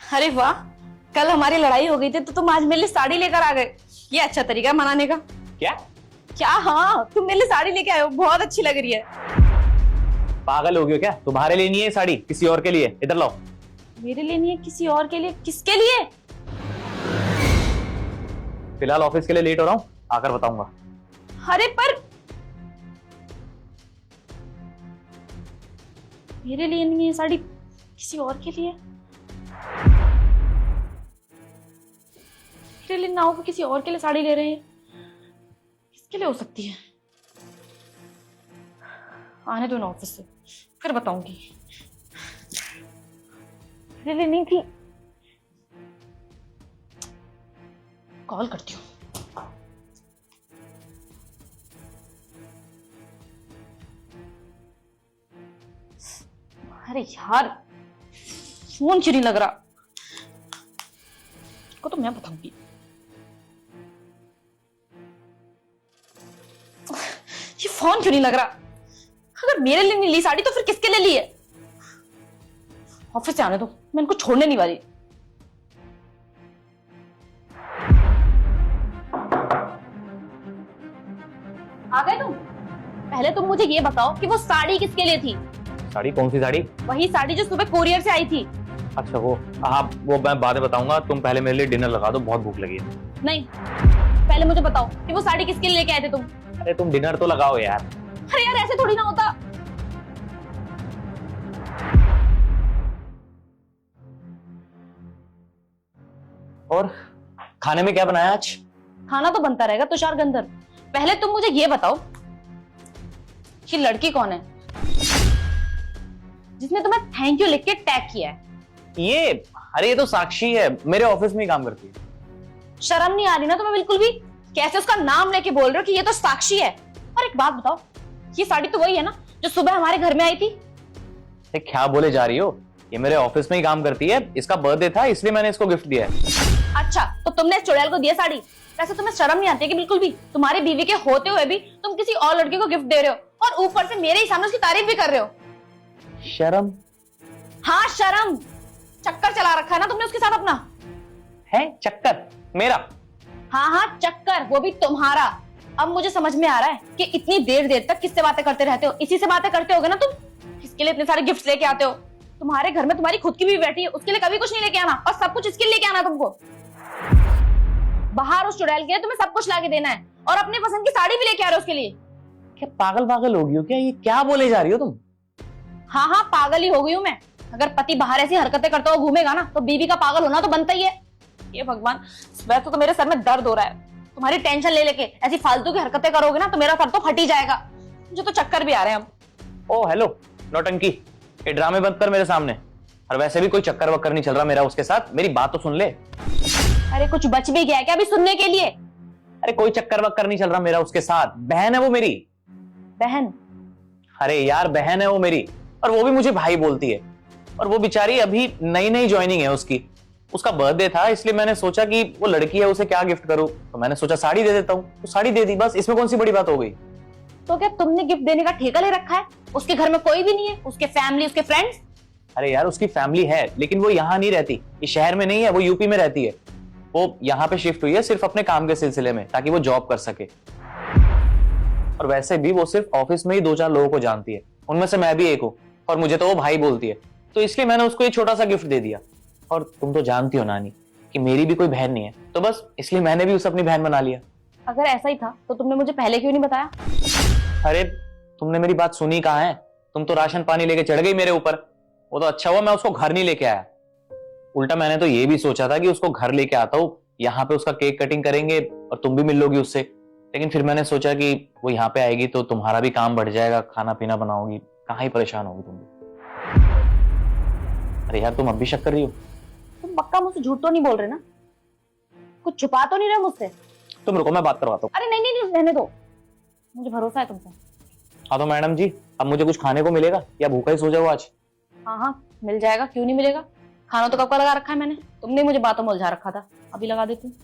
अरे वाह, कल हमारी लड़ाई हो गई थी तो तुम आज मेरे लिए साड़ी लेकर आ गए। ये अच्छा तरीका है मनाने का। क्या? क्या? हाँ, तुम मेरे लिए साड़ी लेके आए हो, बहुत अच्छी लग रही है। पागल हो गई हो क्या? तुम्हारे लिए नहीं है साड़ी, किसी और के लिए। इधर लाओ। मेरे लिए नहीं है, किसी और के लिए? किसके लिए? फिलहाल ऑफिस के लिए लेट हो रहा हूँ, आकर बताऊंगा। अरे पर मेरे लिए नहीं है साड़ी, किसी और के लिए। मेरे लिए ना हो, किसी और के लिए साड़ी ले रहे हैं। किसके लिए हो सकती है? आने दो ना ऑफिस से, फिर बताऊंगी। मेरे लिए नहीं थी। कॉल करती हूँ। अरे यार, फोन क्यों नहीं लग रहा? को तो मैं बताऊंगी। ये फोन क्यों नहीं लग रहा? अगर मेरे लिए नहीं ली साड़ी तो फिर किसके लिए ली है? ऑफिस से आने दो, मैं इनको छोड़ने नहीं वाली। आ गए तुम? पहले तुम मुझे ये बताओ कि वो साड़ी किसके लिए थी? साड़ी? कौन सी साड़ी? वही साड़ी जो सुबह कुरियर से आई थी। अच्छा वो, हाँ वो मैं बाद में बताऊंगा। तुम पहले मेरे लिए डिनर लगा दो, बहुत भूख लगी है। नहीं, पहले मुझे बताओ कि वो साड़ी किसके लिए लेके आए थे तुम? अरे तुम डिनर तो लगाओ यार। अरे यार, ऐसे थोड़ी ना होता। और खाने में क्या बनाया आज? खाना तो बनता रहेगा तुषार गंधर्व। पहले तुम मुझे ये बताओ कि लड़की कौन है जिसने तुम्हें थैंक यू लिख के टैग किया है? ये, अरे ये तो साक्षी है, मेरे ऑफिस में ही काम करती है। शर्म नहीं आ रही ना तुम्हें बिल्कुल भी? कैसे उसका नाम लेके बोल रहे हो कि ये तो साक्षी है? और एक बात बताओ, ये साड़ी तो वही है ना जो सुबह हमारे घर में आई थी? क्या बोले जा रही हो? ये मेरे ऑफिस में ही काम करती है, इसका बर्थडे था इसलिए मैंने इसको गिफ्ट दिया है। अच्छा, तो तुमने इस चुड़ैल को दिया साड़ी? वैसे तुम्हें शर्म नहीं आती है कि बिल्कुल भी? तुम्हारी बीवी के होते हुए भी तुम किसी और लड़के को गिफ्ट दे रहे हो और ऊपर से मेरे ही सामने उसकी तारीफ भी कर रहे हो। शर्म? हाँ शर्म। चक्कर चला रखा है ना तुमने उसके साथ अपना। है चक्कर मेरा? हाँ हाँ चक्कर, वो भी तुम्हारा। अब मुझे समझ में आ रहा है कि इतनी देर देर तक किससे बातें करते रहते हो। इसी से बातें करते होगे ना तुम। किसके लिए इतने सारे गिफ्ट लेके आते हो? तुम्हारे घर में तुम्हारी खुद की भी बैठी है, उसके लिए कभी कुछ नहीं लेके आना, और सब कुछ इसके लिए लेके आना तुमको। बाहर उस चुड़ैल के लिए तुम्हें सब कुछ लाके देना है, और अपनी पसंद की साड़ी भी लेके आ रहे हो उसके लिए। क्या पागल पागल हो गई हो क्या? ये क्या बोले जा रही हो तुम? हाँ हाँ, पागल ही हो गई हूँ मैं। अगर पति बाहर ऐसी हरकतें करता हुआ घूमेगा ना तो बीवी का पागल होना तो बनता ही है। ये भगवान, वैसे तो मेरे सर में दर्द हो रहा है। तुम्हारी टेंशन ले लेके ऐसी फालतू की हरकतें करोगे ना तो मेरा सर तो फट ही जाएगा। मुझे तो चक्कर भी आ रहे हैं अब। ओ हेलो नौटंकी, ये ड्रामे बंद कर मेरे सामने। और वैसे भी कोई चक्कर वक्कर नहीं चल रहा मेरा उसके साथ, मेरी बात तो सुन ले। अरे कुछ बच भी गया क्या अभी सुनने के लिए? अरे कोई चक्कर वक्कर नहीं चल रहा मेरा उसके साथ, बहन है वो मेरी। बहन? अरे यार बहन है वो मेरी, और वो भी मुझे भाई बोलती है। और वो बेचारी अभी नई नई ज्वाइनिंग है उसकी। उसका बर्थडे था इसलिए मैंने सोचा कि वो लड़की है, उसे क्या गिफ्ट करूं, तो मैंने सोचा साड़ी दे देता हूं, तो साड़ी दे दी, बस इसमें कौन सी बड़ी बात हो गई। तो क्या तुमने गिफ्ट देने का ठेका ले रखा है? उसके घर में कोई भी नहीं है? उसके फैमिली, उसके फ्रेंड्स? अरे यार उसकी फैमिली है लेकिन वो यहाँ नहीं रहती, इस शहर में नहीं है, वो यूपी में रहती है। वो यहाँ पे शिफ्ट हुई है सिर्फ अपने काम के सिलसिले में, ताकि वो जॉब कर सके। और वैसे भी वो सिर्फ ऑफिस में ही 2-4 लोगों को जानती है, उनमें से मैं भी एक हूँ, और मुझे तो वो भाई बोलती है। तो इसलिए मैंने उसको एक छोटा सा गिफ्ट दे दिया। और तुम तो जानती हो नानी कि मेरी भी कोई बहन नहीं है, तो बस इसलिए मैंने भी उसे अपनी बहन बना लिया। अगर ऐसा ही था तो तुमने मुझे पहले क्यों नहीं बताया? अरे तुमने मेरी बात सुनी कहाँ है? तुम तो राशन पानी लेके चढ़ गई मेरे ऊपर। वो तो अच्छा हुआ मैं उसको घर नहीं लेके आया। उल्टा मैंने तो ये भी सोचा था कि उसको घर लेके आता हूँ, यहाँ पे उसका केक कटिंग करेंगे और तुम भी मिल लोगी उससे। लेकिन फिर मैंने सोचा कि वो यहाँ पे आएगी तो तुम्हारा भी काम बढ़ जाएगा, खाना पीना बनाओगी, कहाँ ही परेशान होगी तुम भी। अरे यार तुम अब भी शक कर रही हो? तुम पक्का मुझसे झूठ तो नहीं बोल रहे ना? कुछ छुपा तो नहीं रहे मुझसे? तुम रुको मैं बात करवाता हूँ। अरे नहीं नहीं नहीं, रहने दो, मुझे भरोसा है तुम पे। हाँ तो मैडम जी, अब मुझे कुछ खाने को मिलेगा या भूखा ही सो जाओ आज? हाँ हाँ मिल जाएगा, क्यों नहीं मिलेगा। खाना तो कब का लगा रखा है मैंने, तुमने मुझे बातों में उलझा रखा था, अभी लगा देती हूँ।